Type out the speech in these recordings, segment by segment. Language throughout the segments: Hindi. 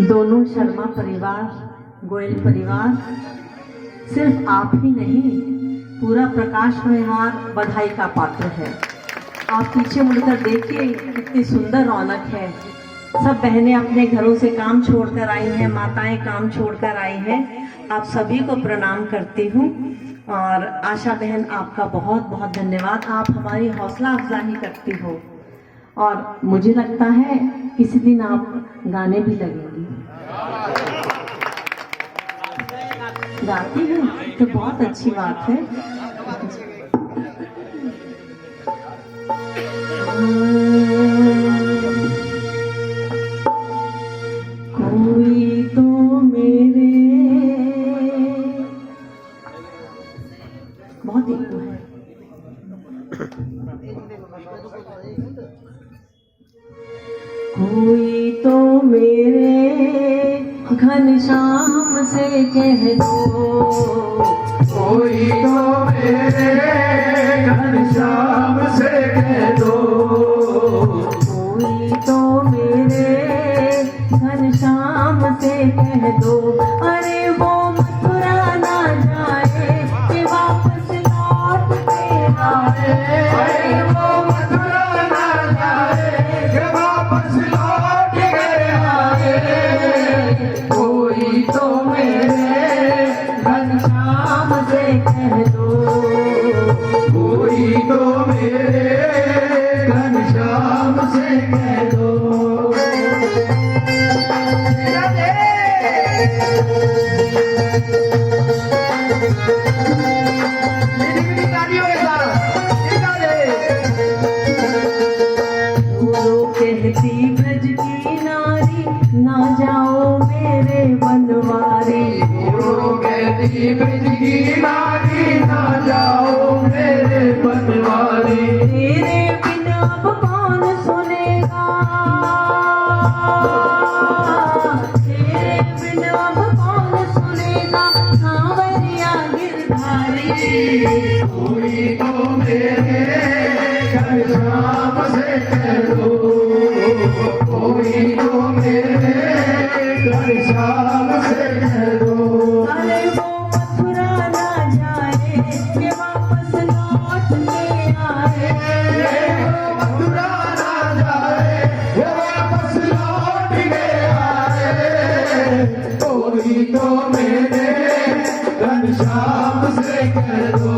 दोनों शर्मा परिवार, गोयल परिवार, सिर्फ आप ही नहीं, पूरा प्रकाश विहार बधाई का पात्र है। आप पीछे मुड़कर देखिए, कितनी सुंदर रौनक है। सब बहनें अपने घरों से काम छोड़कर आई हैं, माताएं काम छोड़कर आई हैं। आप सभी को प्रणाम करती हूँ और आशा बहन आपका बहुत बहुत धन्यवाद। आप हमारी हौसला अफजाई करती हो और मुझे लगता है किसी दिन आप गाने भी लगेंगी। गाती हूँ तो बहुत अच्छी बात है। कोई तो मेरे, बहुत ईगो है। कोई तो मेरे घनश्याम से कह दो, कोई तो मेरे घनश्याम से कह दो, कोई तो मेरे घनश्याम से कह दो। अरे वो मथुरा ना जाए कि वापस लौट के आए। अरे वो मथुरा ना जाए कि वापस लौट के आए। कोई तो मेरे घनश्याम से कह दो, कोई तो मेरे घनश्याम से कह दो। कहती ब्रज की नारी ना जाओ मेरे बनवारी। कहती ब्रज की नारी ना जाओ मेरे बनवारी। तेरे बिन अब कौन सुनेगा, तेरे बिन अब कौन सुनेगा सांवरिया गिरधारी। कोई तो मेरे घनश्याम से कह दो, कोई तो मेरे घनश्याम से कह दो। अरे वो मथुरा ना जाए कि वापस लौट के आए। मथुरा ना जाए वो वापस लौट के आए। कोई तो मेरे घनश्याम से कह दो,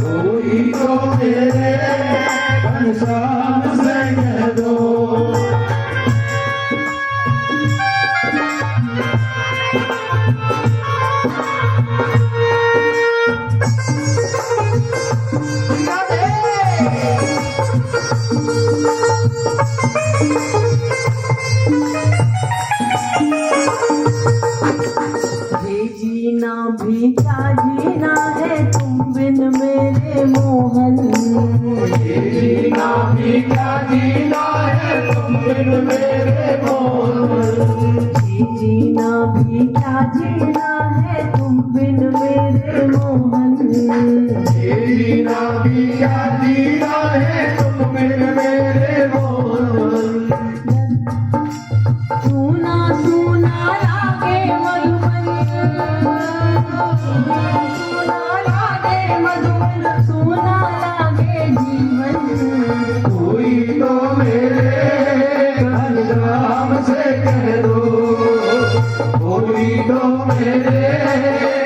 कोई तो मेरे घनश्याम से कह दो। ये जीना भी क्या जीना है तुम बिन मेरे मोहन। ये जीना भी क्या जीना है तुम बिन मेरे मोहन। ये जीना भी क्या जीना है तुम बिन मेरे मोहन। ये जीना भी क्या जीना है तुम बिन मेरे मोहन। सुना सुना लागे मधुबन, सुना लागे मधुबन, सुना लागे जीवन। कोई तो मेरे घनश्याम से कह दो, कोई तो मेरे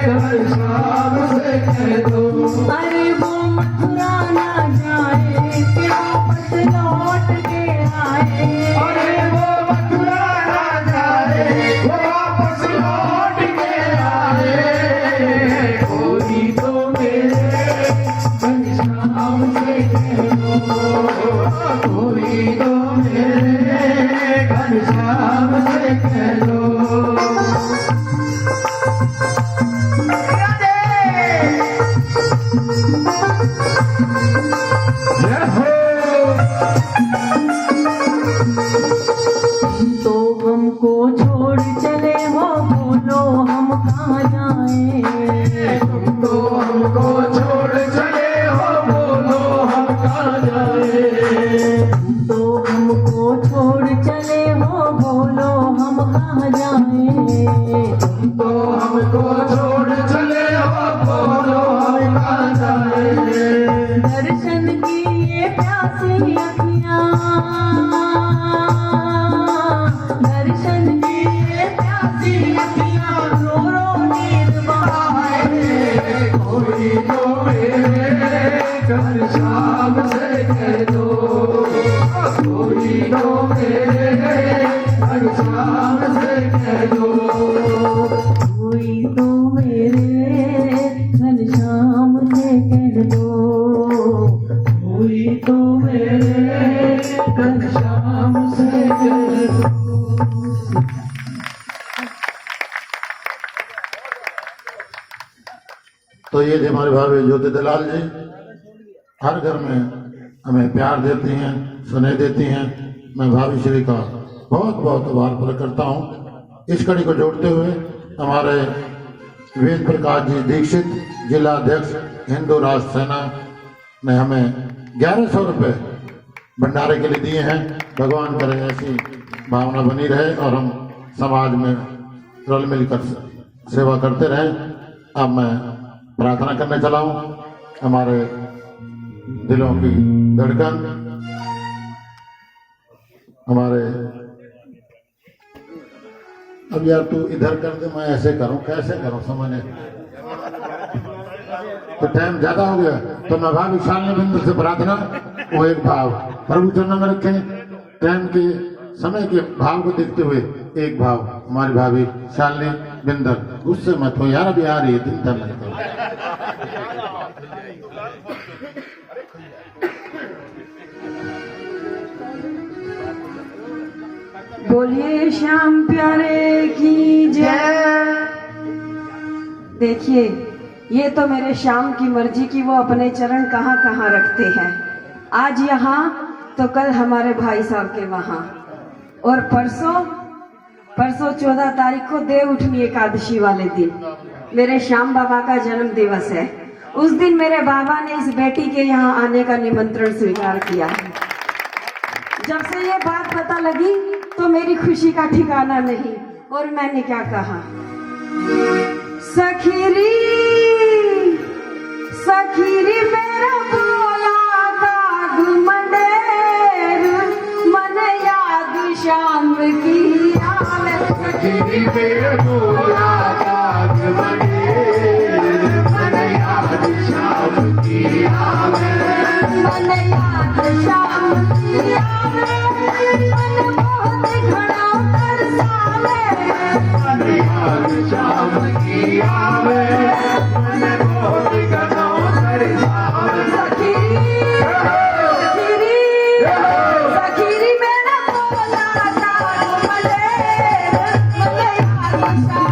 घनश्याम से कह दो। अरे वो मथुरा ना जाए कि वापस लौट के आए। अरे वो मथुरा ना जाए वो वापस लौट के आए। कोई तो मेरे घनश्याम से कह दो, कोई तो मेरे घनश्याम से कह दो। जय हो। तो हमको छोड़ चले हो, बोलो हम कहाँ जाएं। तुम तो हमको छोड़ चले हो, बोलो हम कहाँ जाए। तो हमको छोड़ चले हो, बोलो हम कहाँ जाएं। तुम तो हमको छोड़ चले हो, बोलो हम कहाँ जाएंगे। दर्शन की ये प्यासी अखियाँ, दर्शन की ये प्यासी अखियाँ रो रो नींद बहाए। कोई तो मेरे घनश्याम से कह दो, कोई तो मेरे घनश्याम से कह दो। कोई तो मेरे घनश्याम से कह दो, कोई तो मेरे घनश्याम से कह दो। तो ये थे हमारे भाभी ज्योति दलाल जी। हर घर में हमें प्यार देती हैं, स्नेह देती हैं। मैं भाभी श्री का बहुत बहुत आभार प्रकट करता हूँ। इस कड़ी को जोड़ते हुए हमारे वेद प्रकाश जी दीक्षित, जिला अध्यक्ष हिंदू राष्ट्र सेना ने हमें 1100 रुपये भंडारे के लिए दिए हैं। भगवान करे ऐसी भावना बनी रहे और हम समाज में रल मिलकर सेवा करते रहें। अब मैं प्रार्थना करने चला हूँ। हमारे दिलों की धड़कन, हमारे अब यार तू इधर कर दे, मैं ऐसे करूं, कैसे करूं समझ नहीं। तो टाइम ज्यादा हो गया तो मैं भाभी शालिनी बिंदु से प्रार्थना, वो एक भाव प्रभु चरणों में रखें। टाइम के समय के भाव को देखते हुए एक भाव हमारी भाभी शालिनी बिंदर, गुस्से मत हो यार, अभी आ रही है दिन तक नहीं बोलिए श्याम प्यारे की जय। देखिए, ये तो मेरे श्याम की मर्जी की वो अपने चरण कहाँ कहाँ रखते हैं। आज यहाँ तो कल हमारे भाई साहब के वहाँ, और परसों 14 तारीख को देव उठनी एकादशी वाले दिन मेरे श्याम बाबा का जन्म दिवस है। उस दिन मेरे बाबा ने इस बेटी के यहाँ आने का निमंत्रण स्वीकार किया है। जब से ये बात पता लगी तो मेरी खुशी का ठिकाना नहीं, और मैंने क्या कहा, सखीरी सखीरी मेरा बोला काग मंडेर, मन याद शाम की आवे। सखी मेरे बोला काग मंडेर, मन याद शाम की आवे। मन याद शाम की आवे, मन बहुत घड़ा तरसावे। मन याद शाम की आवे, मन बहुत घड़ा तरसावे। सखीरी मेरा बोला काग मंडेर, मन याद शाम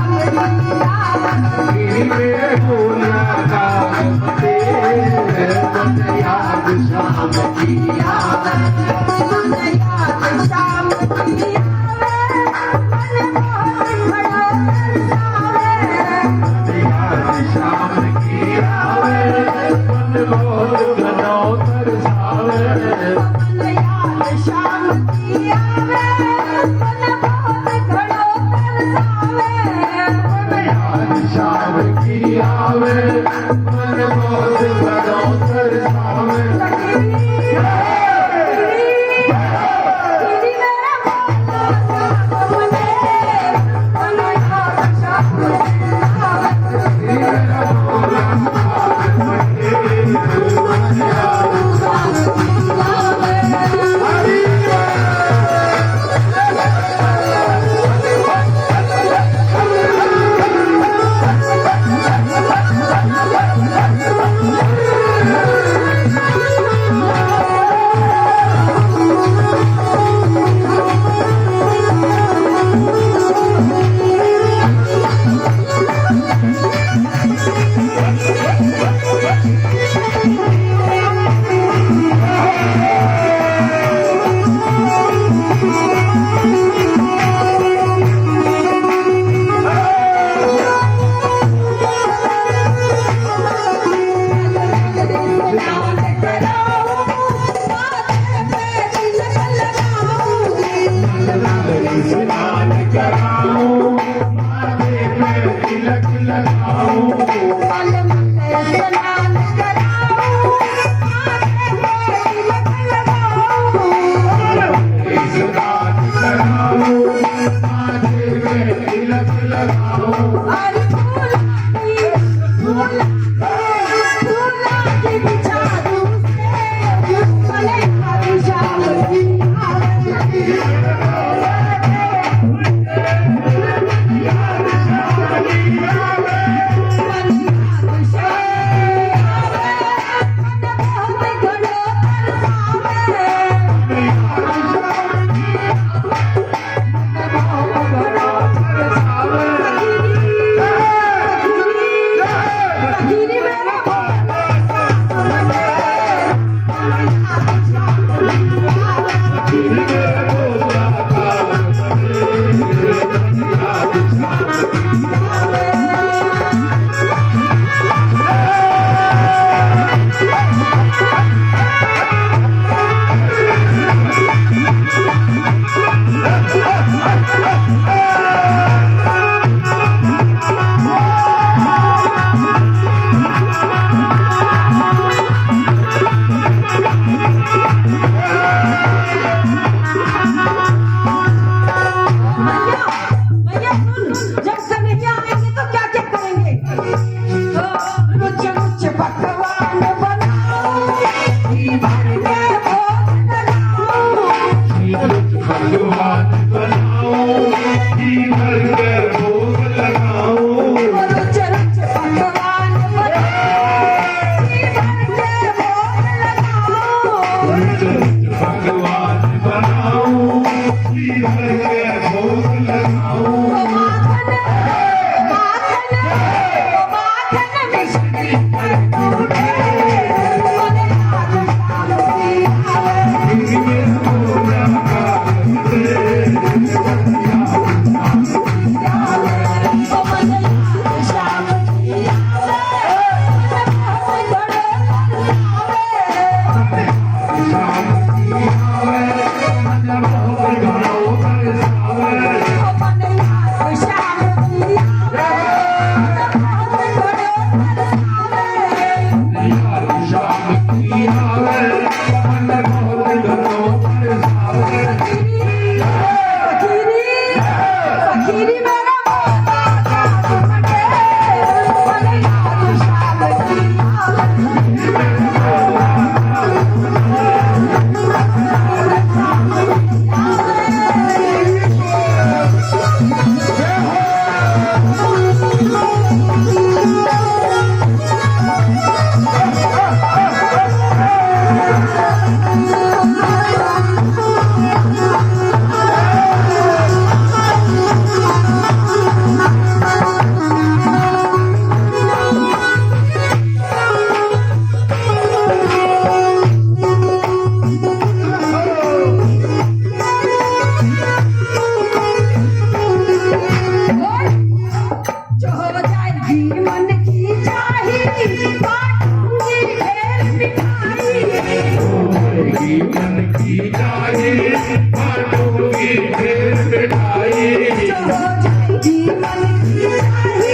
बांटूंगी फिर मिठाई जो हो जाएगी मन की राही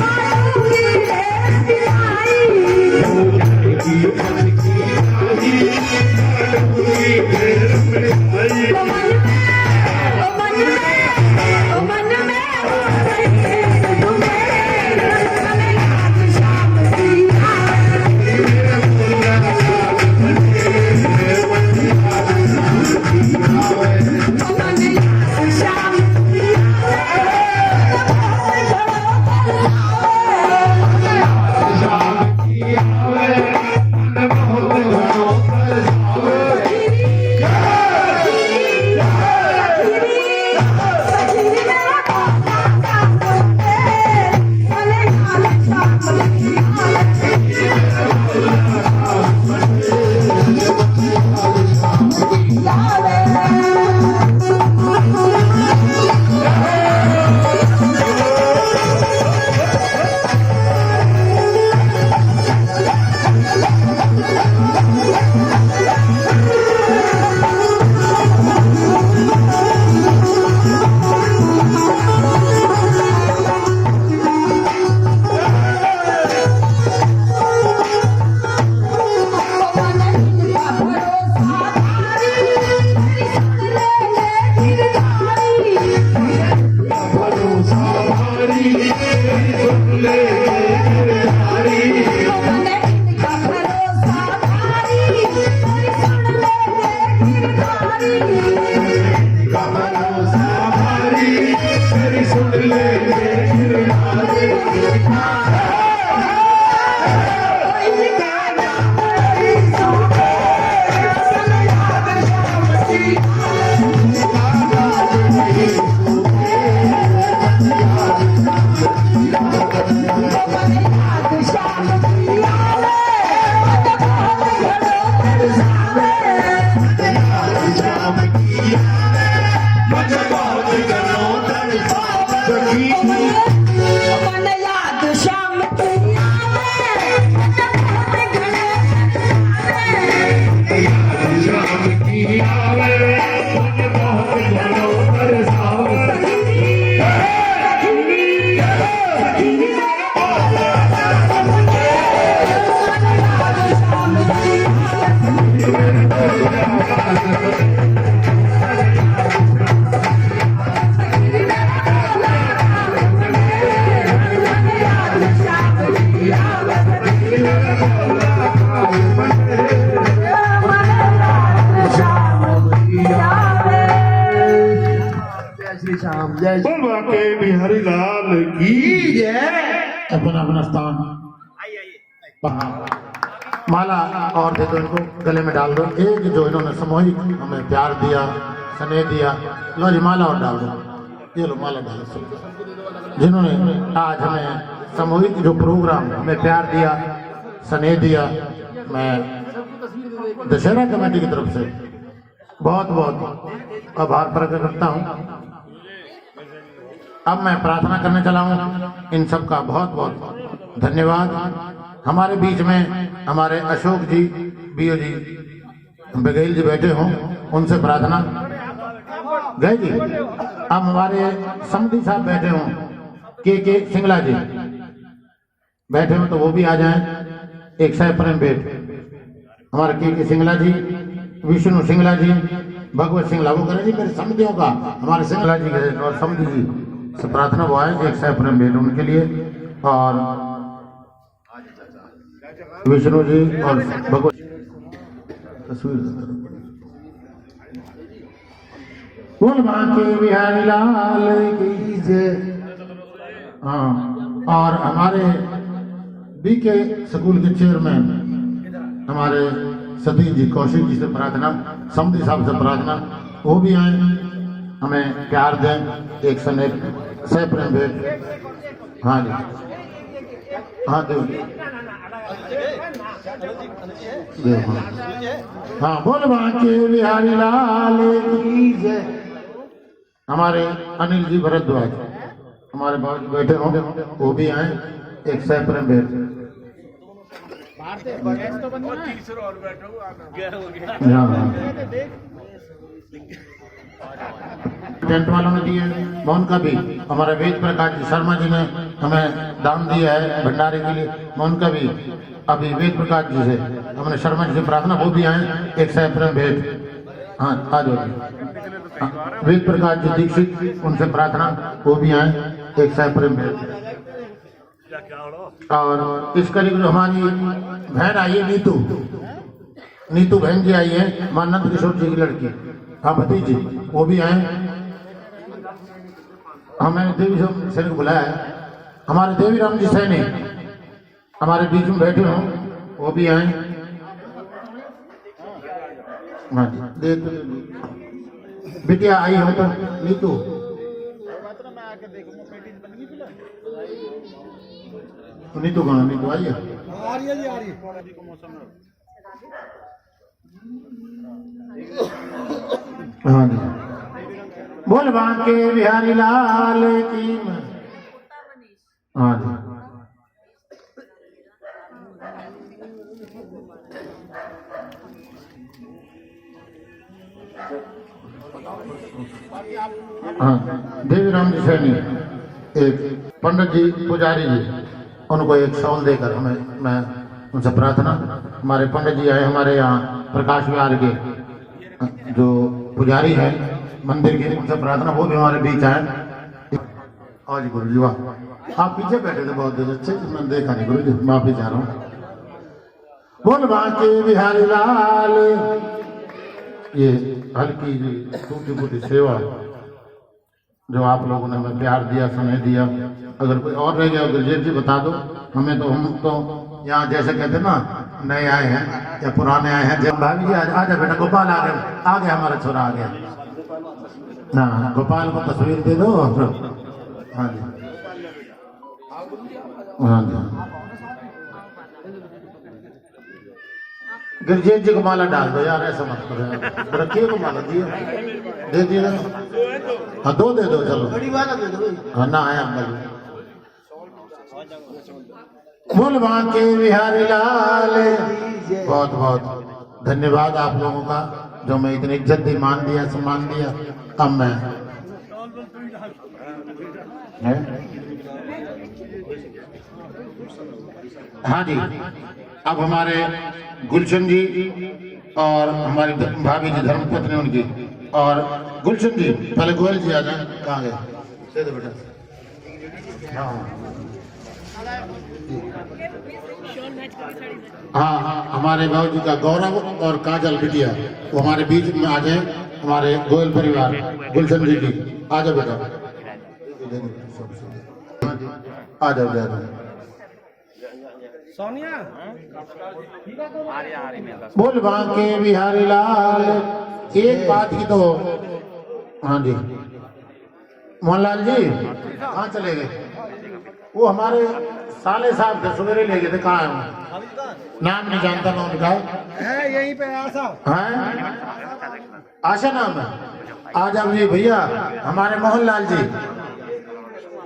बांटूंगी ढेर मिठाई हो जाएगी मन की राही बांटूंगी फिर मिठाई ओ मन में हो रही है तुम्हें मन याद शाम की मन याद शाम की शाम की आवे मन बहुत घरों पर जावे भरोसा भारी सुन ले गिरधारी का भरोसा भारी तेरी सुन ले गिरधारी शाम की मन बहुत घरों पर सखी मन याद शाम की शाम की आवे मन बहुत घरों पर सावे बोलवा के बिहारी लाल की जय अपना अपना स्थान वहाँ माला और दे दो इनको गले में डाल दो एक जो इन्होंने सामूहिक हमें प्यार दिया स्नेह दिया लो जी माला और डाल दो ये लो माला डालो सब जिन्होंने आज हमें सामूहिक जो प्रोग्राम हमें प्यार दिया स्नेह दिया मैं दशहरा कमेटी की तरफ से बहुत बहुत आभार प्रकट करता हूँ। अब मैं प्रार्थना करने चला हूँ इन सब का बहुत बहुत धन्यवाद। हमारे बीच में हमारे अशोक जी बीओ जी बघेल जी बैठे हों उनसे प्रार्थना गए जी। अब हमारे समधी साहब बैठे हों के सिंगला जी बैठे हों तो वो भी आ जाएं। एक सह प्रेम भेंट हमारे के सिंगला जी विष्णु सिंगला जी भगवत सिंगला वो करें जी मेरे समधियों का हमारे सिंगला जी के और समधी जी से प्रार्थना वो आए एक सह प्रेम भेंट उनके लिए और विष्णु जी और भगवत तस्वीर बोल बांके बिहारी लाल की जय। हाँ और हमारे बीके स्कूल के चेयरमैन हमारे सतीश जी कौशिक जी से प्रार्थना समधी साहब से प्रार्थना वो भी आए हमें प्यार दें एक सह प्रेम भेंट। हाँ जी हाँ देव हाँ बोल बांके बिहारी लाल की जय। हमारे अनिल जी भरद्वाज हमारे पास बैठे होंगे वो भी आए एक सह प्रेम भेंट। टेंट वालों ने दिए, मैं उनका भी, हमारे वेद प्रकाश जी शर्मा जी ने हमें दान दिया है भंडारे के लिए, मैं उनका भी अभी वेद प्रकाश जी से हमने शर्मा जी से प्रार्थना, वो भी आए एक सह प्रेम भेंट। हाँ आ जाओ जी। हाँ, वेद प्रकाश जी दीक्षित, उनसे प्रार्थना, वो भी आए एक सह प्रेम भेंट। और इस करीब जो हमारी बहन आई है नीतू बहन जी आई है, मानंद किशोर जी की लड़की, हाँ भतीजी, वो भी आए। हमें देवी सैनिक को बुलाया है, हमारे देवी राम जी सैनी हमारे बीच में बैठे हों, वो भी आए। हाँ जी, दे बिटिया आई हो तो नीतू, नीतू कौन, नीतू आई है, आ रही है जी, आ रही है। हाँ जी, बोल बांके बिहारी लाल की। हाँ जी, हाँ देवी राम जी सैनी, एक पंडित जी पुजारी जी, उनको एक शॉल देकर हमें, मैं उनसे प्रार्थना, हमारे पंडित जी आए हमारे यहाँ प्रकाश विहार के जो पुजारी हैं मंदिर के, उनसे प्रार्थना, वो भी हमारे बीच आए। आज गुरु जी वाह, आप पीछे बैठे थे बहुत देर, अच्छे मैंने देखा नहीं गुरु जी, माफी चाह रहा हूँ। बोल बांके बिहारी लाल। ये हल्की टूटी फूटी सेवा जो आप लोगों ने हमें प्यार दिया, स्नेह दिया, अगर कोई और रह गया गुरुजी जी बता दो हमें, तो हम तो यहाँ जैसे कहते ना नए आए हैं या पुराने आए हैं। जब भाभी जी आ जा बेटा, गोपाल आ गया हमारा छोरा आ गया, हाँ गोपाल को तस्वीर दे दो। हाँ जी, हाँ जी, गिरजेश जी को माला डाल दो यार, ऐसा मत करो यार, रखिए को माला दिए, दे दिए। हाँ दो दे दो, चलो बड़ी वाला दे दो। हाँ ना आया बोल बांके बिहारी लाल। बहुत बहुत धन्यवाद आप लोगों का, जो मैं इतनी इज्जत दी, मान दिया, सम्मान दिया। अब मैं हाँ जी, अब हमारे गुलशन जी और हमारी भाभी जी धर्मपत्नी उनकी, और गुलशन जी पहले गोयल जी आ जाए, कहाँ गए, दे दो बेटा। हाँ हाँ, हमारे बाबू जी का गौरव और काजल बिटिया, वो हमारे बीच में आ जाए, हमारे गोयल परिवार, गुलशन जी की, आ जाओ बेटा, आ जाओ सोनिया। बोल बांके बिहारी लाल। एक बात की तो, हाँ जी मोहनलाल जी कहाँ चले गए, वो हमारे साले साहब थे, सवेरे ले गए थे, कहाँ है, नाम नहीं जानता मैं उनका, है यहीं पे आशा है, आशा नाम है। आ जाओ जी भैया, हमारे मोहनलाल जी,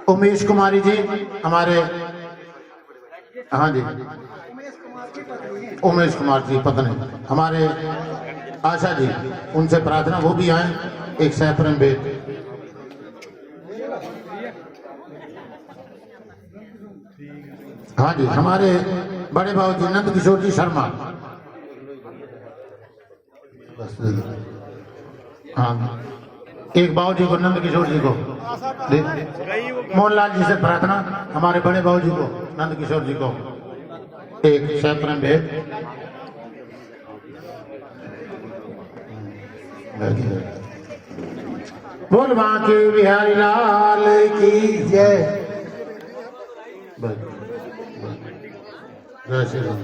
उमेश कुमारी जी हमारे, हाँ जी उमेश कुमार जी पत्नी हमारे आशा जी, उनसे प्रार्थना, वो भी आए एक सह प्रेम भेंट। हाँ जी, हमारे बड़े बाबू जी नंद किशोर जी शर्मा, बस हाँ, एक बाबू जी को, नंद किशोर जी को, मोहनलाल जी से प्रार्थना, हमारे बड़े बाबू जी को, नंद किशोर जी को एक सह प्रेम भेंट। बोल बांके बिहारी लाल की जय। जय श्री राम।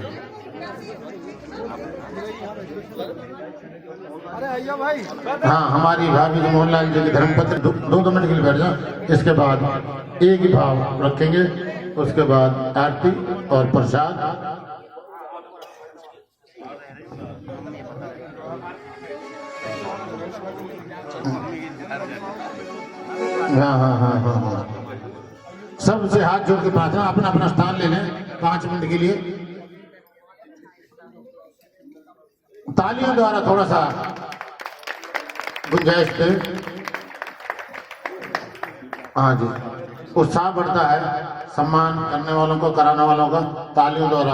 अरे आइए भाई। हाँ, हमारी भाभी मोहनलाल जी की धर्मपत्नी, दो मिनट के लिए बैठ जाओ, इसके बाद एक ही भाव रखेंगे, उसके बाद आरती और प्रसाद। हाँ हाँ हाँ हाँ हाँ, सबसे हाथ जोड़ के प्रार्थना, अपना अपना स्थान ले लें 5 मिनट के लिए। तालियों द्वारा थोड़ा सा गुंजाइश थे। हाँ जी, उत्साह बढ़ता है सम्मान करने वालों को, कराने वालों का तालियों द्वारा।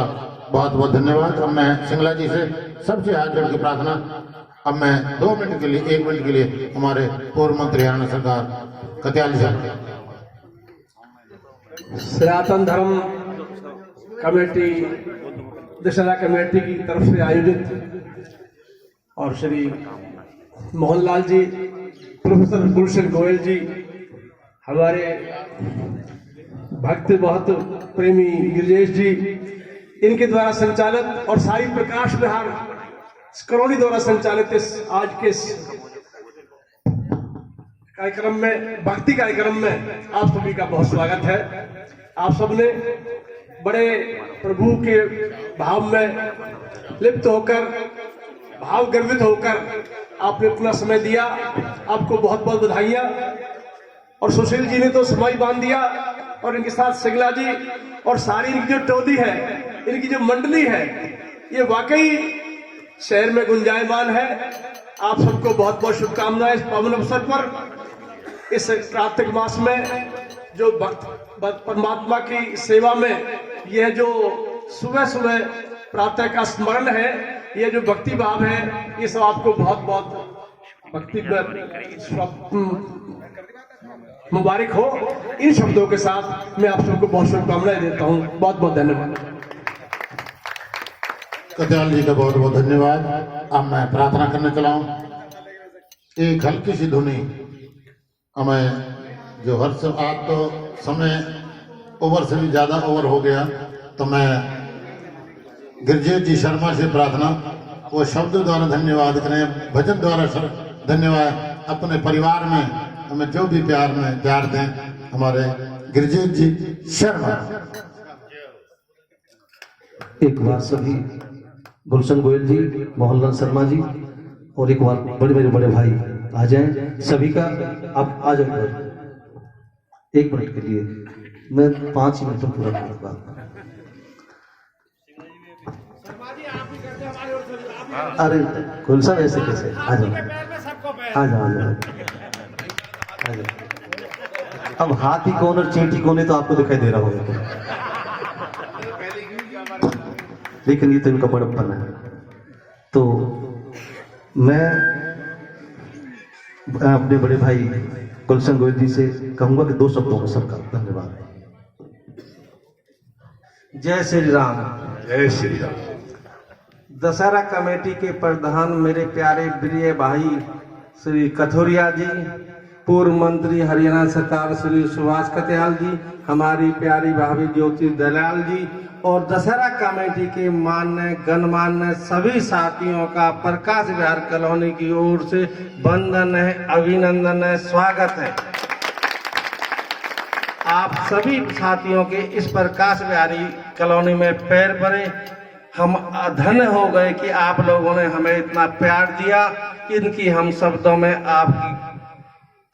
बहुत बहुत धन्यवाद। अब मैं सिंगला जी से सबसे हाथ जोड़ के प्रार्थना, अब मैं 2 मिनट के लिए, 1 मिनट के लिए हमारे पूर्व मंत्री हरियाणा सरकार कत्याल जी साहब। सनातन धर्म कमेटी, दशहरा कमेटी की तरफ से आयोजित और श्री मोहनलाल जी, प्रोफेसर गुलशन गोयल जी, हमारे भक्त बहुत प्रेमी गिरिजेश जी, इनके द्वारा संचालित और साई प्रकाश विहार कॉलोनी द्वारा संचालित इस आज के इस कार्यक्रम में, भक्ति कार्यक्रम में आप सभी का बहुत स्वागत है। आप सबने बड़े प्रभु के भाव में लिप्त होकर, भाव गर्वित होकर आपने अपना समय दिया। आपको बहुत बहुत बधाइयां। और सुशील जी ने तो समय बांध दिया, और इनके साथ सिंगला जी और सारी इनकी जो टोली है, इनकी जो मंडली है, ये वाकई शहर में गुंजायमान है। आप सबको बहुत बहुत शुभकामनाएं इस पावन अवसर पर, इस कार्तिक मास में जो भक्त परमात्मा की सेवा में यह जो सुबह सुबह प्रातः का स्मरण है, यह जो भक्ति भाव है, ये सब आपको बहुत बहुत भक्ति मुबारक हो। इन शब्दों के साथ मैं आप सबको बहुत शुभकामनाएं देता हूं। बहुत बहुत धन्यवाद। कत्याल जी का बहुत बहुत धन्यवाद। अब मैं प्रार्थना करने चला हूँ। एक हल्की सी धुनी हमें जो हर सब, आज तो समय ओवर से भी ज्यादा ओवर हो गया, तो मैं गिरिजेश जी शर्मा से प्रार्थना, वो शब्द द्वारा धन्यवाद करें, भजन द्वारा धन्यवाद। अपने परिवार में हमें जो भी प्यार दें, हमारे गिरिजेश जी शर्मा। एक बार सभी गुलशन गोयल जी, मोहनलाल शर्मा जी, और एक बार बड़े भाई आ जाएं। सभी का आप आ जाए 1 मिनट के लिए, मैं 5 मिनट में पूरा करूंगा। अरे गुलशन ऐसे कैसे? आ जाओ आ जाओ आ जाओ। अब हाथी कौन और चींटी कौन है तो आपको दिखाई दे रहा होगा, लेकिन ये तो इनका बड़प्पन है। तो मैं अपने बड़े भाई गुलशन गोयल जी से कहूंगा कि 2 शब्दों में सबका धन्यवाद। जय श्री राम। जय श्री राम। दशहरा कमेटी के प्रधान मेरे प्यारे प्रिय भाई श्री कथोरिया जी, पूर्व मंत्री हरियाणा सरकार श्री सुभाष कत्याल जी, हमारी प्यारी भाभी ज्योति दलाल जी, और दशहरा कमेटी के मान्य गणमान्य सभी साथियों का प्रकाश विहार कॉलोनी की ओर से वंदन है, अभिनंदन है, स्वागत है। आप सभी साथियों के इस प्रकाश विहारी कॉलोनी में पैर पड़े। हम धन्य हो गए कि आप लोगों ने हमें इतना प्यार दिया। इनकी हम शब्दों में आपकी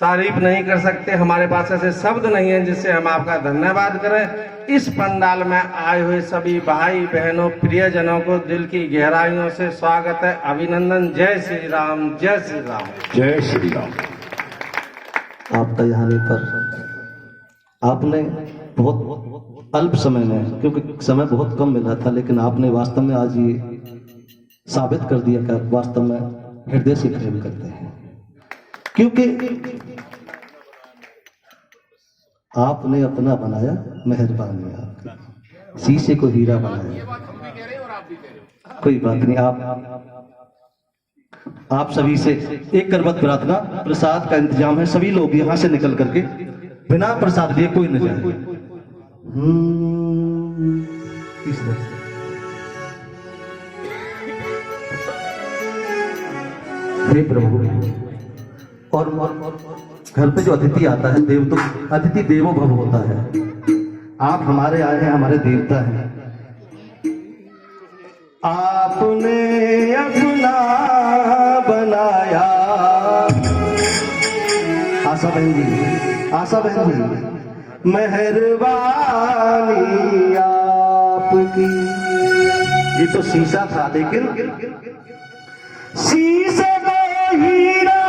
तारीफ नहीं कर सकते, हमारे पास ऐसे शब्द नहीं है जिससे हम आपका धन्यवाद करें। इस पंडाल में आए हुए सभी भाई बहनों प्रियजनों को दिल की गहराइयों से स्वागत है, अभिनंदन। जय श्री राम। जय श्री राम। जय श्री राम। आपका यहाँ पर आपने बहुत अल्प समय में, क्योंकि समय बहुत कम मिला था, लेकिन आपने वास्तव में आज ये साबित कर दिया कि आप वास्तव में हृदय से प्रेम करते हैं। क्योंकि आपने अपना बनाया, मेहरबानी आपकी, शीशे को हीरा बनाया। कोई बात नहीं। आप सभी से एक करबत प्रार्थना, प्रसाद का इंतजाम है, सभी लोग यहां से निकल करके बिना प्रसाद लिए कोई न जाए। इस तरह से हे प्रभु, और घर पे जो अतिथि आता है, देव तो अतिथि देवो भव होता है। आप हमारे आए हैं, हमारे देवता हैं। आपने अपना बनाया। आशा बहन जी, आशा बहन जी, मेहरबानी आपकी। ये तो शीशा था, लेकिन शीशे में हीरा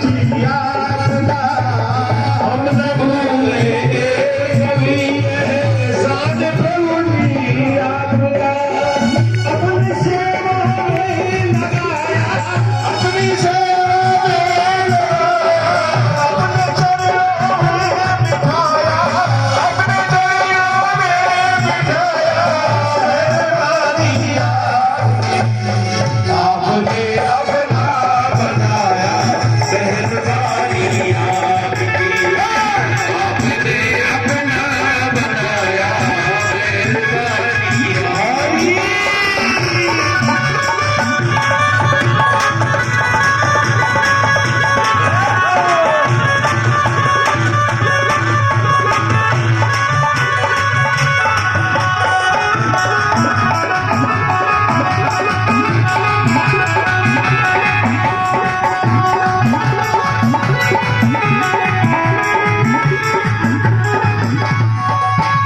जी आपका हम न भूलेंगे कभी एहसान प्रभु जी आपका। अपनी सेवा में लगाया, अपनी सेवा में लगाया, अपने चरणों में बिठाया, अपने चरणों में बिठाया। मेहरबानी आपने अपना बनाया, मेहरबानी आपकी आपने अपना बनाया, मेहरबानी आपकी।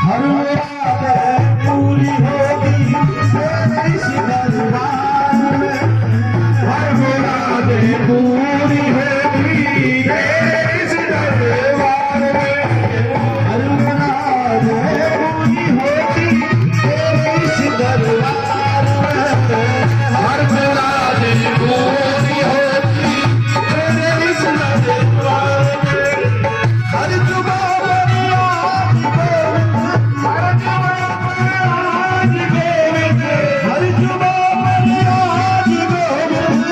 हर रात पूरी होगी तेरे इस दरबार में, हर रात पूरी होगी तेरे इस दरबार में, हर रात पूरी होगी तेरे इस दरबार में, हर रात पूरी होगी तेरे इस दरबार में। हर जुबान हर जुबान गोविंद, हर जुबान आज गोविंद,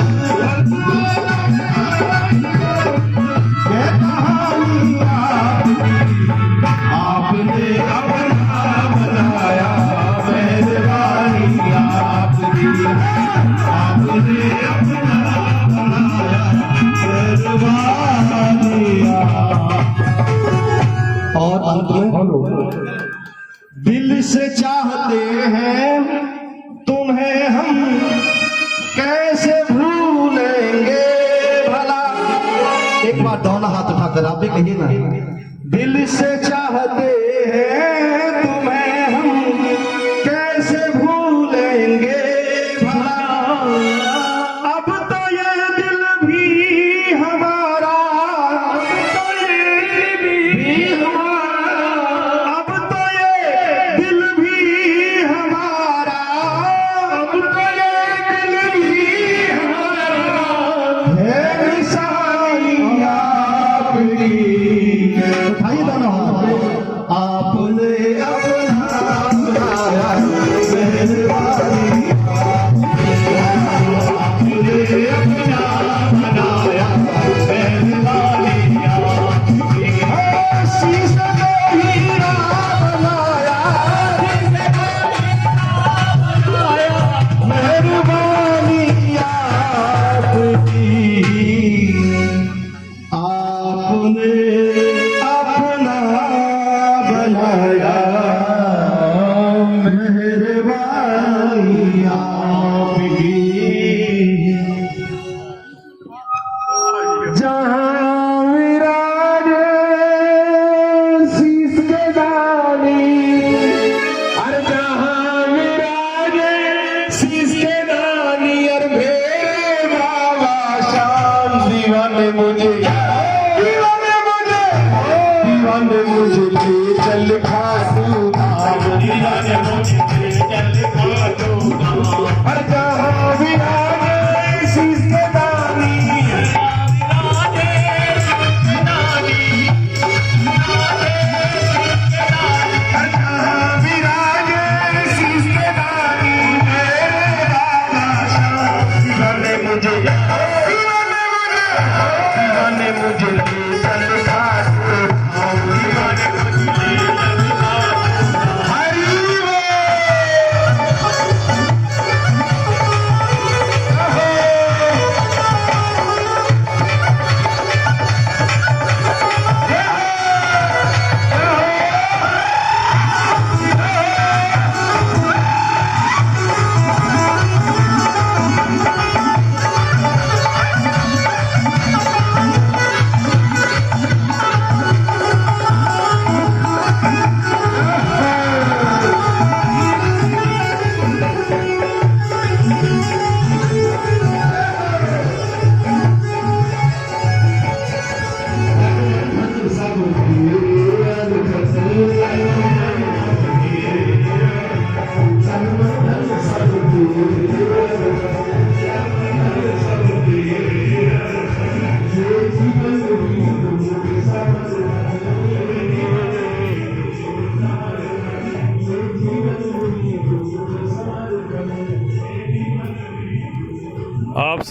ये कहानी आपने अपना बनाया, मेहरबानी आपकी आपने अपना बनाया, मेहरबानी और अंत में दिल से चाहते हैं तुम्हें हम कैसे भूलेंगे भला। एक बार दोनों हाथ उठाकर आप भी कहिए ना, दिल से चाहते हैं तुम्हें हम कैसे भूलेंगे भला। अब तो ये दिल भी हमारा, अब तो ये दिल भी हमारा, अब तो ये दिल भी हमारा, अब तो ये दिल भी हमारा है निशानी आपकी। उठाइए दोनों हाथ। आपने अपना बनाया, मेहरबानी आपने अपना बनाया, मेहरबानी आपकी। शीश को हीरा बनाया, मेहरबानी आपकी। आपने अपना बनाया, मेहरबानी आपकी। जहाँ विराजे शीश के दानी, अरे जहाँ विराजे शीश के दानी, अरे मेरे बाबा शाम दीवाने मुझे, दीवाने मुझे, दीवाने मुझे ले चल खाटू धाम, दीवाने मुझे ले चल खाटू धाम। अरे जहाँ विराजे शीश के दानी,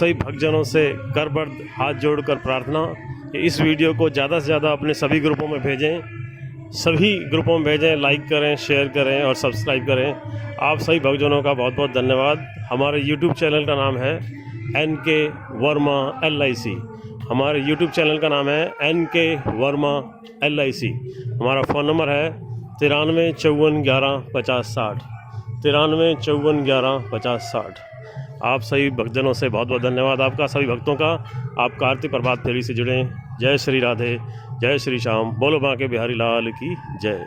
सभी भक्तजनों से करबद्ध हाथ जोड़कर प्रार्थना कि इस वीडियो को ज़्यादा से ज़्यादा अपने सभी ग्रुपों में भेजें, सभी ग्रुपों में भेजें, लाइक करें, शेयर करें और सब्सक्राइब करें। आप सभी भक्तजनों का बहुत बहुत धन्यवाद। हमारे यूट्यूब चैनल का नाम है NK वर्मा LIC। हमारे यूट्यूब चैनल का नाम है NK वर्मा LIC। हमारा फ़ोन नंबर है 93 54 11 50 60, 93 54 11 50 60। आप सभी भक्तजनों से बहुत बहुत धन्यवाद आपका, सभी भक्तों का। आप कार्तिक प्रभात फेरी से जुड़ें। जय श्री राधे, जय श्री श्याम, बोलो बांके बिहारी लाल की जय।